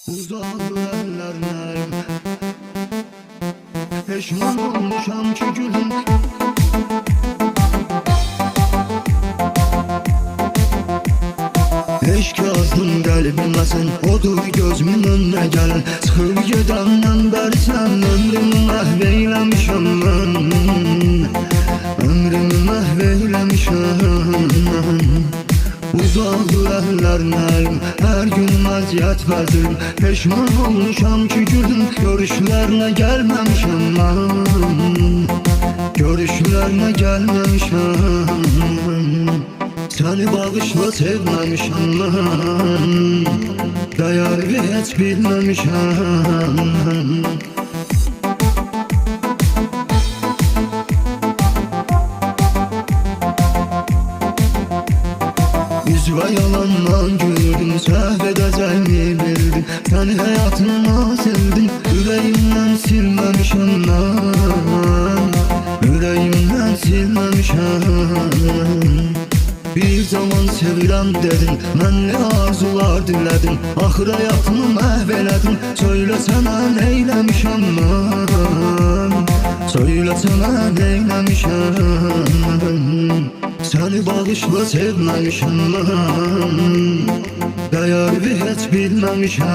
Uzaq əllərlərim peşman olmuşam ki gülüm. Eşk yazdım qəlbimə sən, odur gözümün önünə gəl. Çıxıb gedəndən bəri sən ömrümü məhv eyləmişəm mən. Ömrümü məhv eyləmişəm. Uzaqdır əllərim, hər gün əziyyət vəzirim. Peşman olmuşam ki gülüm, görüşlərinə gəlməmişəm mən. Görüşlərinə gəlməmişəm. Səni bağışla sevməmişəm mən, dəyərini heç bilməmişəm. Üzvə yalandan güldüm, səhv edəcəyimi bildim. Səni həyatımdan sildim, ürəyimdən silməmişəm mən. Ürəyimdən silməmişəm. Bir zaman sevirəm dedin, mənli arzular dinlədin. Axır həyatımı məhv elədin, söyləsənə neyləmişəm mən. Söyləsənə neyləmişəm. Səni bağışla sevməmişəm mən, dəyərini heç bilməmişəm.